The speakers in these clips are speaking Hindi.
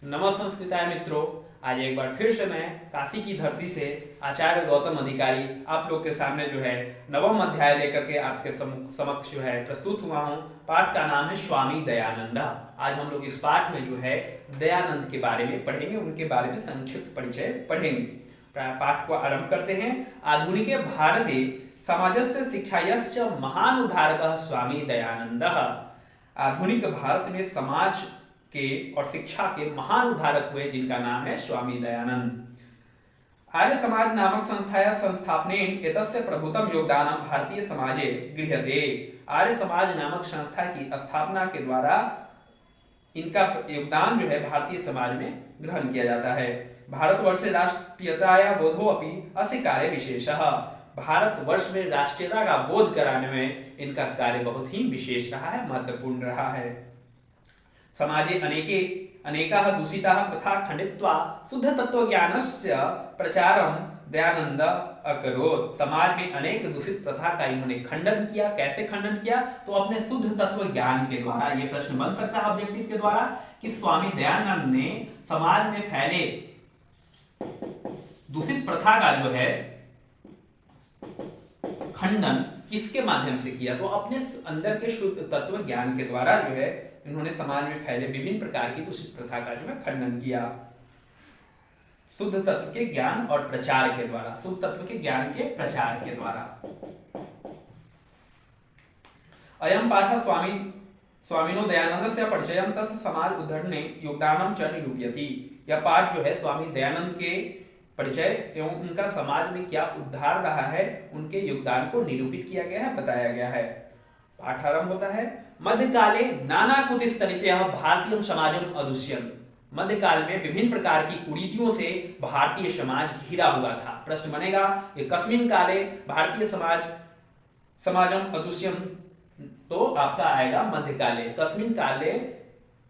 नमस्कृताय मित्रों, आज एक बार फिर से मैं काशी की धरती से आचार्य गौतम अधिकारी आप लोग के सामने जो है नवम अध्याय लेकर के आपके समक्ष जो है प्रस्तुत हुआ हूँ। पाठ का नाम है स्वामी दयानंद। आज हम लोग इस पाठ में जो है दयानंद के बारे में पढ़ेंगे, उनके बारे में संक्षिप्त परिचय पढ़ेंगे। पाठ को आरंभ करते हैं। आधुनिक भारते समाजस्य शिक्षायश्च महान उद्धारकः स्वामी दयानंद। आधुनिक भारत में समाज के और शिक्षा के महान उद्धारक हुए जिनका नाम है स्वामी दयानंद। आर्य समाज नामक संस्थाया संस्थापनेन एतस्य प्रभुतम योगदानम भारतीय समाजे गृह्यते। आर्य समाज नामक संस्था की स्थापना के द्वारा इनका योगदान जो है भारतीय समाज में ग्रहण किया जाता है। भारतवर्ष राष्ट्रीयताया बोधो अपि अस्य कार्य विशेषः। भारतवर्ष में राष्ट्रीयता का बोध कराने में इनका कार्य बहुत ही विशेष रहा है, महत्वपूर्ण रहा है। समाजे अनेकाः दूषिताः प्रथा खंडित्वा शुद्ध तत्वज्ञानस्य प्रचारं दयानंद अकरोत्। समाज में अनेक दूषित प्रथा का इन्होंने खंडन किया। कैसे खंडन किया? तो अपने शुद्ध तत्व ज्ञान के द्वारा। ये प्रश्न बन सकता है ऑब्जेक्टिव के द्वारा कि स्वामी दयानंद ने समाज में फैले दूषित प्रथा का जो है खंडन किसके माध्यम से किया? तो अपने अंदर के शुद्ध तत्व ज्ञान के द्वारा जो है इन्होंने समाज में फैले विभिन्न प्रकार की दूषित प्रथा का जो है खंडन किया, शुद्ध तत्व के ज्ञान और प्रचार के द्वारा। शुद्ध तत्व के ज्ञान के प्रचार के द्वारा। अयम पाठ स्वामिनो दयानंदस्य परिचयम तस्य समाज उद्धरणे योगदानम च निरूपयति। यह पाठ जो है स्वामी दयानंद के परिचय एवं उनका समाज में क्या उद्धार रहा है, उनके योगदान को निरूपित किया गया है, बताया गया है। पाठ आरंभ होता है। मध्यकाले नाना कुटिस्तरितयः भारतीय समाजम अदुष्यन्। मध्यकाल में विभिन्न प्रकार की कुरीतियों से भारतीय समाज घिरा हुआ था। प्रश्न बनेगा कि कस्मिन् काले भारतीय समाजम अदुष्यम्, तो आपका आएगा मध्यकाले। कस्मिन् काले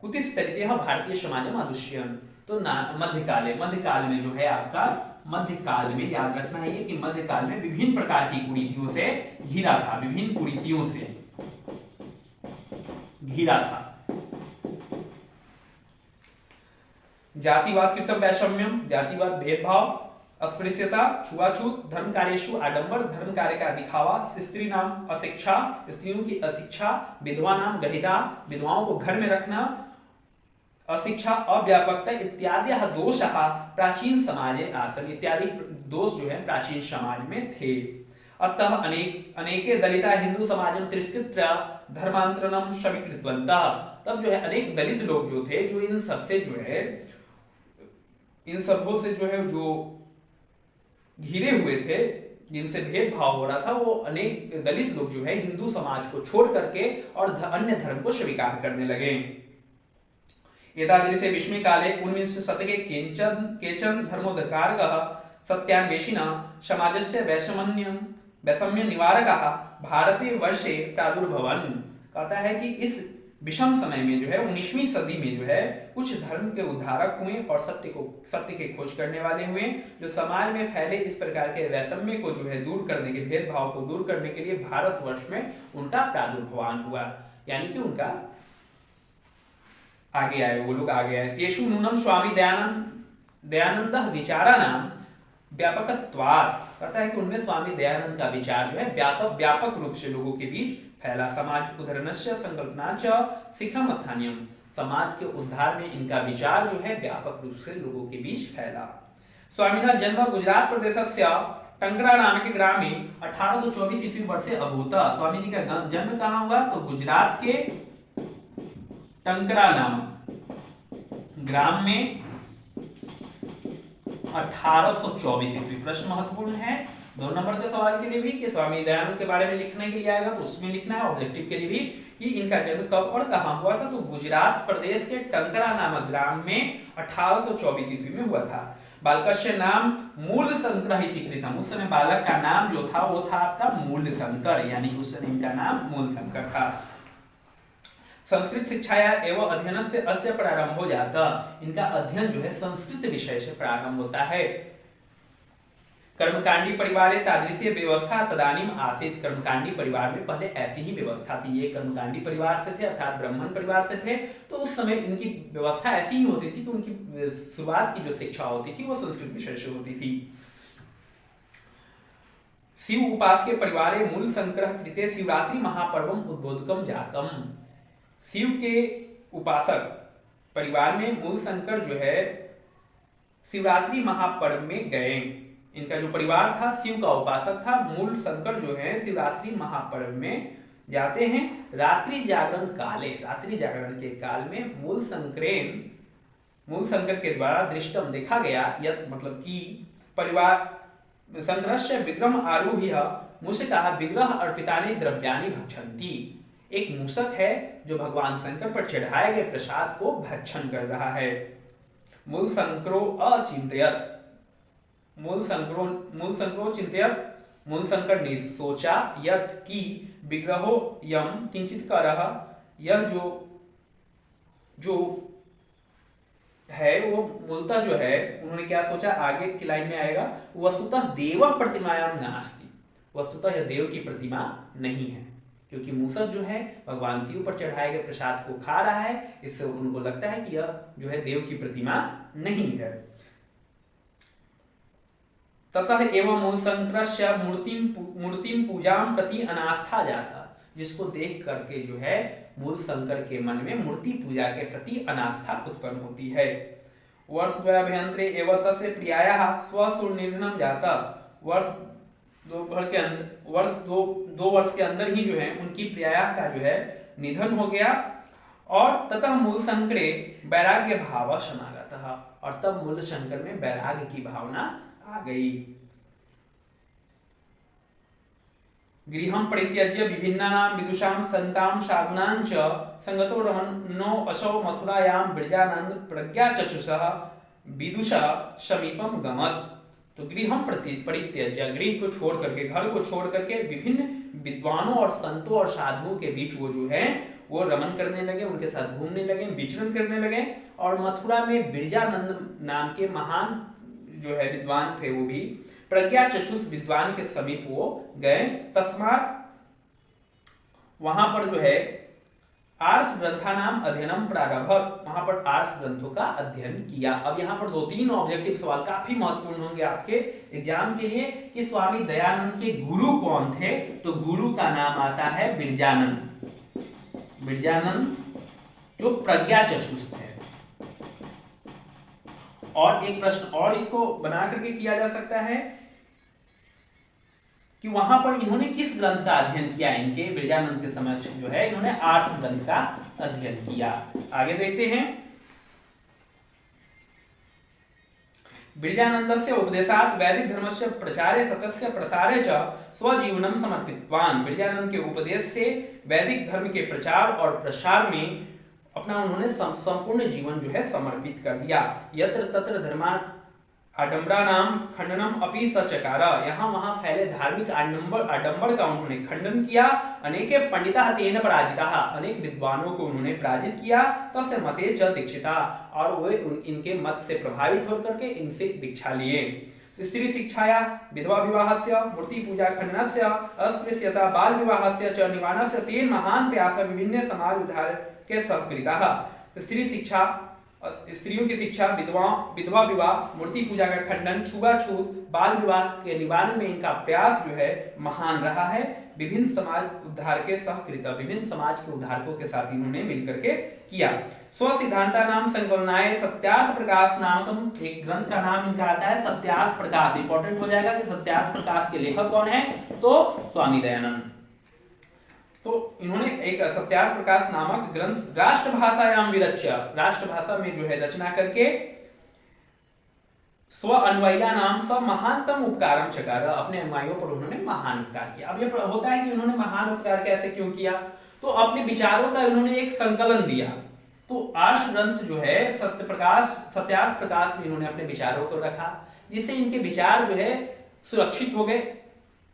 कुटिस्तरितयः भारतीय समाजम अदुष्यन्, तो मध्यकाल में जो है आपका मध्यकाल में याद रखना है कि मध्यकाल में विभिन्न प्रकार की कुरीतियों से घिरा था, विभिन्न कुरीतियों से घिरा था। जातिवाद कृतम वैषम्यम, जातिवाद भेदभाव, अस्पृश्यता, छुआछूत, धर्म कार्येषु आडंबर, धर्म कार्य का दिखावा, स्त्री नाम अशिक्षा, स्त्रियों की अशिक्षा, विधवा नाम गधिता, विधवाओं को घर में रखना, अशिक्षा, अव्यापकता इत्यादि दोषः प्राचीन समाजे आसन। इत्यादि दोष जो है प्राचीन समाज में थे। अतः अनेके दलिता हिंदू समाजम तिरस्कृत्य धर्मांतरणम स्वीकृतवन्तः। तब जो है अनेक दलित लोग जो थे, जो इन सबसे जो है इन सबों से जो है जो घिरे हुए थे, जिनसे भेदभाव हो रहा था, वो अनेक दलित लोग जो है हिंदू समाज को छोड़ करके और अन्य धर्म को स्वीकार करने लगे। एतादृशे विस्मय काले ऊनविंश शतके केचन धर्मोद्धारकः सत्यान्वेषिणः समाजस्य वैषम्य निवारकः भारतीय वर्षे प्रादुर्भवन्। कहता है कि इस विषम समय में जो है 19वीं सदी में जो है कुछ धर्म के उद्धारक हुए और सत्य के खोज करने वाले हुए, जो समाज में फैले इस प्रकार के वैषम्य को जो है दूर करने के, भेदभाव को दूर करने के लिए भारतवर्ष में उनका प्रादुर्भवान हुआ, यानी कि उनका आगे आए, वो लोग आगे आए। तेषु नूनम स्वामी दयानंद विचाराणाम व्यापकत्वात्। कहता है कि उनमें स्वामी दयानंद का विचार जो है व्यापक रूप से लोगों के बीच फैला। समाज उद्धरणस्य संकल्पना च शीघ्रम स्थानीयम। समाज के उद्धार में इनका विचार जो है व्यापक रूप से लोगों के बीच फैला। स्वामिना जन्म गुजरात प्रदेशस्य टंकरा नामक ग्राम में 1824 ईस्वी वर्षे अभूत। स्वामी जी का जन्म कहाँ हुआ? तो गुजरात के टंकरा नामक ग्राम में 1824 ईस्वी। प्रश्न महत्वपूर्ण है 2 नंबर के सवाल के लिए भी कि स्वामी दयानंद के बारे में लिखने के लिए आएगा तो उसमें लिखना है, ऑब्जेक्टिव के लिए भी कि इनका जन्म कब और कहां हुआ था। तो गुजरात प्रदेश के टंकरा नामक ग्राम में 1824 ईस्वी में हुआ था। बालकस्य नाम मूलशंकर इति कृतम्। उस समय बालक का नाम जो था वो था आपका मूलशंकर, यानी उस समय इनका नाम मूलशंकर था। संस्कृत शिक्षाया एवं अध्ययन से अस्य प्रारंभ हो जाता। इनका अध्ययन जो है संस्कृत विषय से प्रारंभ होता है। कर्मकांडी परिवारे तादृशी व्यवस्था तदानीम आसीत। कर्मकांडी परिवार में पहले ऐसी ही व्यवस्था थी। ये कर्मकांडी परिवार से थे अर्थात ब्राह्मण परिवार से थे, तो उस समय इनकी व्यवस्था ऐसी ही होती थी कि उनकी शुरुआत की जो शिक्षा होती थी वो संस्कृत विषय से होती थी। शिव उपास के परिवारे मूल संग्रह कृते शिवरात्रि महापर्वम उद्बोधकम जातम। शिव के उपासक परिवार में मूल शंकर जो है शिवरात्रि महापर्व में गए। इनका जो परिवार था शिव का उपासक था, मूल शंकर जो है शिवरात्रि महापर्व में जाते हैं। रात्रि जागरण काले, रात्रि जागरण के काल में मूल शंकर के द्वारा दृष्टम देखा गया, यत मतलब कि परिवार शंकरस्य विग्रह आरूह्य मूषकः विग्रह अर्पितानि द्रव्यानि भक्षन्ति। एक मूषक है जो भगवान शंकर पर चढ़ाए गए प्रसाद को भक्षण कर रहा है। मूल शंकरो अचिंतयत, मूल शंकर ने सोचा यत कि विग्रहो यम किंचित करह, यह जो है वो मूलतः जो है उन्होंने क्या सोचा, आगे की लाइन में आएगा, वस्तुतः देव प्रतिमायाम नास्ति, वस्तुतः यह देव की प्रतिमा नहीं है, क्योंकि मूषक जो है भगवान शिव पर चढ़ाए गए प्रसाद को खा रहा है, इससे उनको लगता है कि यह जो है देव की प्रतिमा नहीं है। ततः एवं मूलशंकरस्य मूर्तिम पूजाम प्रति अनास्था जाता, जिसको देख करके जो है मूल शंकर के मन में मूर्ति पूजा के प्रति अनास्था उत्पन्न होती है। वर्ष द्वयाभ्यंतरे एवं तस्य प्रियायाः स्वसुरनिधनम जाता, दो वर्ष के अंदर ही जो है उनकी प्रिया का जो है निधन हो गया। और ततः मूल शंकरे वैराग्य भाव समागतः, और तब मूल शंकर में वैराग्य की भावना आ गई। गृहं परित्यज्य विभिन्नानां विदुषां संतां साधूनां च संगतो रमणो असौ मथुरायां विरजानंद प्रज्ञाचक्षुषः विदुष समीपम गमत्। तो गृहं परित्यज्य, गृह को छोड़ करके, घर को छोड़ करके विभिन्न विद्वानों और संतों और साधुओं के बीच वो जो है वो रमन करने लगे, उनके साथ घूमने लगे, विचरण करने लगे। और मथुरा में विरजानंद नाम के महान जो है विद्वान थे, वो भी प्रज्ञा चक्षुष विद्वान के समीप वो गए। तस्मात् वहां पर जो है आर्ष ग्रंथानाम अध्ययनम प्रारभत, वहां पर आर्ष ग्रंथों का अध्ययन किया। अब यहाँ पर 2-3 ऑब्जेक्टिव सवाल काफी महत्वपूर्ण होंगे आपके एग्जाम के लिए कि स्वामी दयानंद के गुरु कौन थे। तो गुरु का नाम आता है विरजानंद, विरजानंद जो प्रज्ञा चक्षुष थे। और एक प्रश्न और इसको बना करके किया जा सकता है कि वहां पर इन्होंने किस ग्रंथ का अध्ययन किया। इनके विरजानंद के समय जो है इन्होंने आर्ष ग्रंथ का अध्ययन किया। आगे देखते हैं। विरजानंदस्य उपदेशात् वैदिक धर्मस्य प्रचारे सतस्य प्रसारे च स्वजीवनम समर्पितवान। विरजानंद के उपदेश से वैदिक धर्म के प्रचार और प्रसार में अपना उन्होंने संपूर्ण जीवन जो है समर्पित कर दिया। यत्र तत्र धर्मा आडंबरा नाम खंडनम अपि सचकार, यहाँ वहां फैले धार्मिक आडंबर का उन्होंने खंडन किया। अनेके पंडिता तेन पराजिता, अनेक विद्वानों को उन्होंने पराजित किया। तस्य मते च दीक्षिता, और वे इनके मत से प्रभावित होकर के इनसे दीक्षा लिए। स्त्री शिक्षाया विधवा विवाहस्य मूर्ति पूजा खंडनस्य अस्पृश्यता बाल विवाहस्य च निवारणस्य तेन महान प्रयास विभिन्न समाज उद्धार के सबकृता। स्त्री शिक्षा, स्त्रियों की शिक्षा, विधवा विवाह, मूर्ति पूजा का खंडन, छुआछूत, बाल विवाह के निवारण में इनका प्रयास जो है महान रहा है। विभिन्न समाज उद्धार के सहकृत, विभिन्न समाज के उद्धारकों के साथ इन्होंने मिलकर के किया। स्व सिद्धांता नाम संकलनाय सत्यार्थ प्रकाश नामक एक ग्रंथ का नाम इनका आता है सत्यार्थ प्रकाश। इंपॉर्टेंट हो जाएगा कि सत्यार्थ प्रकाश के लेखक कौन है, तो स्वामी दयानंद। तो इन्होंने एक सत्यार्थ प्रकाश नामक ग्रंथ राष्ट्रभाषायाम विरच्य, राष्ट्रभाषा में जो है रचना करके स्व अनुयायिया नाम स महानतम उपकारम चकार, अपने अनुयायियों पर उन्होंने महान उपकार किया। अब ये होता है कि उन्होंने महान उपकार कैसे क्यों किया, तो अपने विचारों का उन्होंने एक संकलन दिया। तो आर्ष ग्रंथ जो है सत्यार्थ प्रकाश में इन्होंने अपने विचारों को रखा, जिससे इनके विचार जो है सुरक्षित हो गए।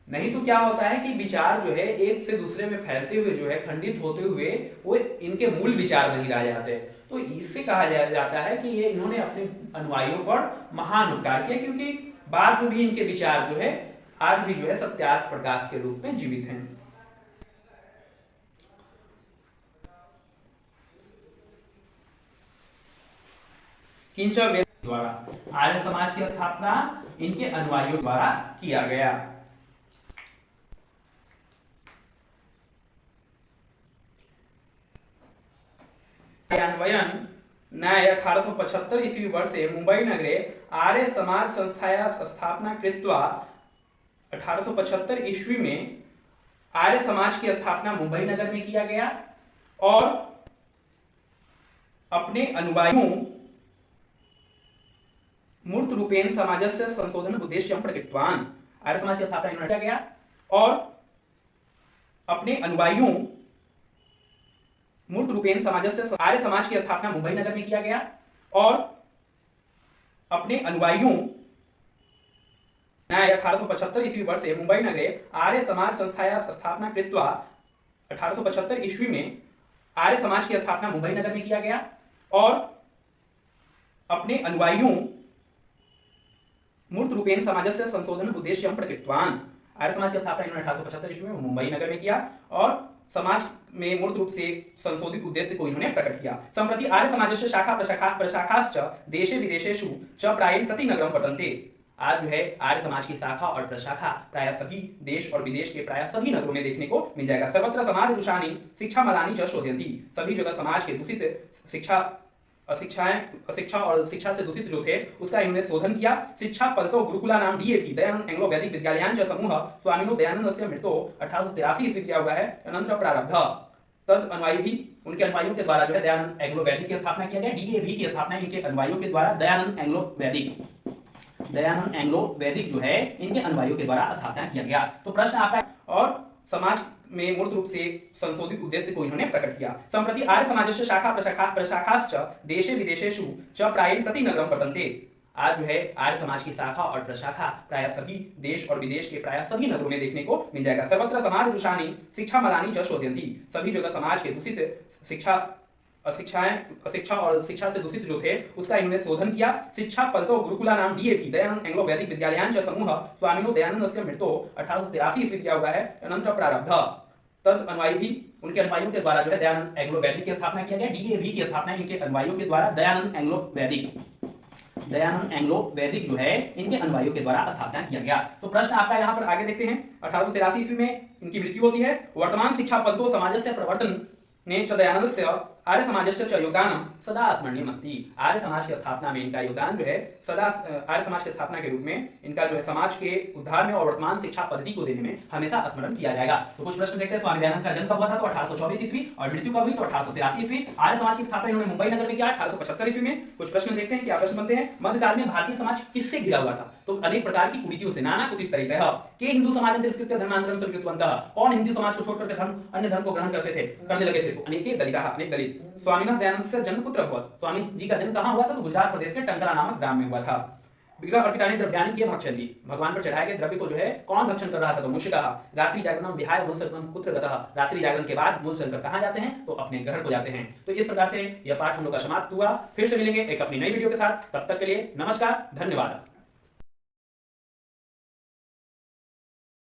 नहीं तो क्या होता है कि विचार जो है एक से दूसरे में फैलते हुए जो है खंडित होते हुए वो इनके मूल विचार नहीं रह जाते। तो इससे कहा जाता है कि ये इन्होंने अपने अनुयायियों पर महान उपकार किया, क्योंकि बाद में भी इनके विचार जो है आज भी जो है सत्यार्थ प्रकाश के रूप में जीवित हैं। किंचक वेद द्वारा आर्य समाज की स्थापना इनके अनुयायियों द्वारा किया गया। क्रियान्वयन न्याय 1875 ईस्वी वर्षे मुंबई नगरे आर्य समाज संस्थाया स्थापना कृत्वा 1875 ईस्वी में आर्य समाज की स्थापना मुंबई नगर में किया गया और अपने अनुयायियों मूर्त रूपेण समाजस्य संशोधन उद्देश्यं प्रकटितवान्। आर्य समाज की स्थापना इन्होंने किया गया और अपने अनुयायियों मूर्त रूपेण समाजस्य आर्य समाज की स्थापना मुंबई नगर में किया गया और अपने अनुयायियों 1875 ईस्वी वर्षे मुंबई नगरे आर्य समाज संस्थाया स्थापना कृत्वा 1875 ईस्वी में आर्य समाज की स्थापना मुंबई नगर में किया गया और अपने अनुयायियों मूर्त रूपेण समाजस्य संशोधन उद्देश्यं प्रकटितवान्। आर्य समाज की स्थापना इन्होंने 1875 ईस्वी में मुंबई नगर में किया और समाज में मूर्त रूप से संशोधित उद्देश्य को इन्होंने प्रकट किया। संप्रति आर्य समाजस्य शाखा प्रशाखाश्च देशे विदेशेषु च प्रायेण प्रतिनगरं वर्तन्ते। आज जो है आर्य समाज की शाखा और प्रशाखा प्राय सभी देश और विदेश के प्राय सभी नगरों में देखने को मिल जाएगा। सर्वत्र समाज दूषानि शिक्षा मलानि च शोधयन्ति। सभी जगह समाज के दूषित शिक्षा और शिक्षा से दूषित जो थे उसका इन्होंने शोधन किया। शिक्षा पदतो गुरुकुला नाम डीएवी दयानंद एंग्लो वैदिक विद्यालयान च समूह स्वामिनो दयानंदस्य मृतो 1883 ईस्वी दिया हुआ है अनंतर प्रारब्ध। तद अनुयायी भी उनके अनुयायियों के द्वारा जो है दयानंद एंग्लो वैदिक की स्थापना किया गया। डीएवी की स्थापना इनके अनुयायियों के द्वारा दयानंद एंग्लो वैदिक जो है इनके अनुयायियों के द्वारा स्थापना किया गया। तो प्रश्न आता है और समाज में मूर्त रूप से संशोधित उद्देश्य को इन्होंने प्रकट किया। संप्रति आर्य समाजस्य शाखा प्रशाखाश्च देशे विदेशेषु च प्रायेण प्रतिनगरं वर्तन्ते। आज जो है आर्य समाज की शाखा और प्रशाखा प्राय सभी देश और विदेश के प्राय सभी नगरों में देखने को मिल जाएगा। सर्वत्र समाज दूषानि शिक्षा मलानि च शोधयन्ति। सभी जगह समाज के दूषित शिक्षा और शिक्षा से दूषित जो थे उसका इन्होंने शोधन किया। शिक्षा पदतो गुरुकुला नाम डीएवी दयानंद एंग्लो वैदिक विद्यालयान च समूह स्वामिनो दयानंदस्य मृतो 1883 ईस्वी दिया हुआ है अनंतर प्रारब्ध। तद अनुयायी भी उनके अनुयायियों के द्वारा जो है दयानंद एंग्लो वैदिक की स्थापना किया गया। डीएवी की स्थापना इनके अनुयायियों के द्वारा दयानंद एंग्लो वैदिक जो है इनके अनुयायियों के द्वारा स्थापना किया गया। तो प्रश्न आपका यहाँ पर आगे देखते हैं। 1883 ईस्वी में इनकी मृत्यु होती है। वर्तमान शिक्षा पदतो समाजस्य प्रवर्तन ने च दयानंदस्य आर्य समाजस्य च योगदानं सदा स्मरणीयम् अस्ति। आर्य समाज की स्थापना में इनका योगदान जो है सदा आर्य समाज की स्थापना के रूप में इनका जो है समाज के उद्धार में और वर्तमान शिक्षा पद्धति को देने में हमेशा स्मरण किया जाएगा। तो कुछ प्रश्न देखते हैं। स्वामी दयानंद का जन्म कब हुआ था? तो 1824 ईस्वी। और मृत्यु कब हुई? तो 1883 ईस्वी। आर्य समाज की स्थापना इन्होंने मुंबई नगर में किया 1875 ईस्वी में। कुछ प्रश्न देखते हैं, क्या प्रश्न बनते हैं। मध्यकाल में भारतीय समाज किससे घिरा हुआ था? तो अनेक प्रकार की कुरीतियों से, नाना कुतिस्तरितः के हिंदू समाज तिरस्कृत्य धर्मांतरं स्वीकृतवन्तः। कौन हिंदू समाज को छोड़कर धर्म अन्य धर्म को ग्रहण करने लगे थे? तो अनेक दलित। स्वामिनः दयानंदस्य जन्म कुत्र अभवत्? स्वामी जी का जन्म कहां हुआ था? तो गुजरात प्रदेश के टंकरा नामक ग्राम में हुआ था। विग्रह अर्पितानि द्रव्याणि के भक्षन्ति। भगवान पर चढ़ाए गए द्रव्य को जो है कौन भक्षण कर रहा था? तो मूषिकः। रात्रि जागरणं विहाय मूलशंकरं कुत्र गतः? रात्रि जागरण के बाद मूलशंकर कहां जाते हैं? तो अपने घर को जाते हैं। तो इस प्रकार से यह पाठ हम लोग का समाप्त हुआ। फिर से मिलेंगे एक अपनी नई वीडियो के साथ। तब तक के लिए नमस्कार, धन्यवाद।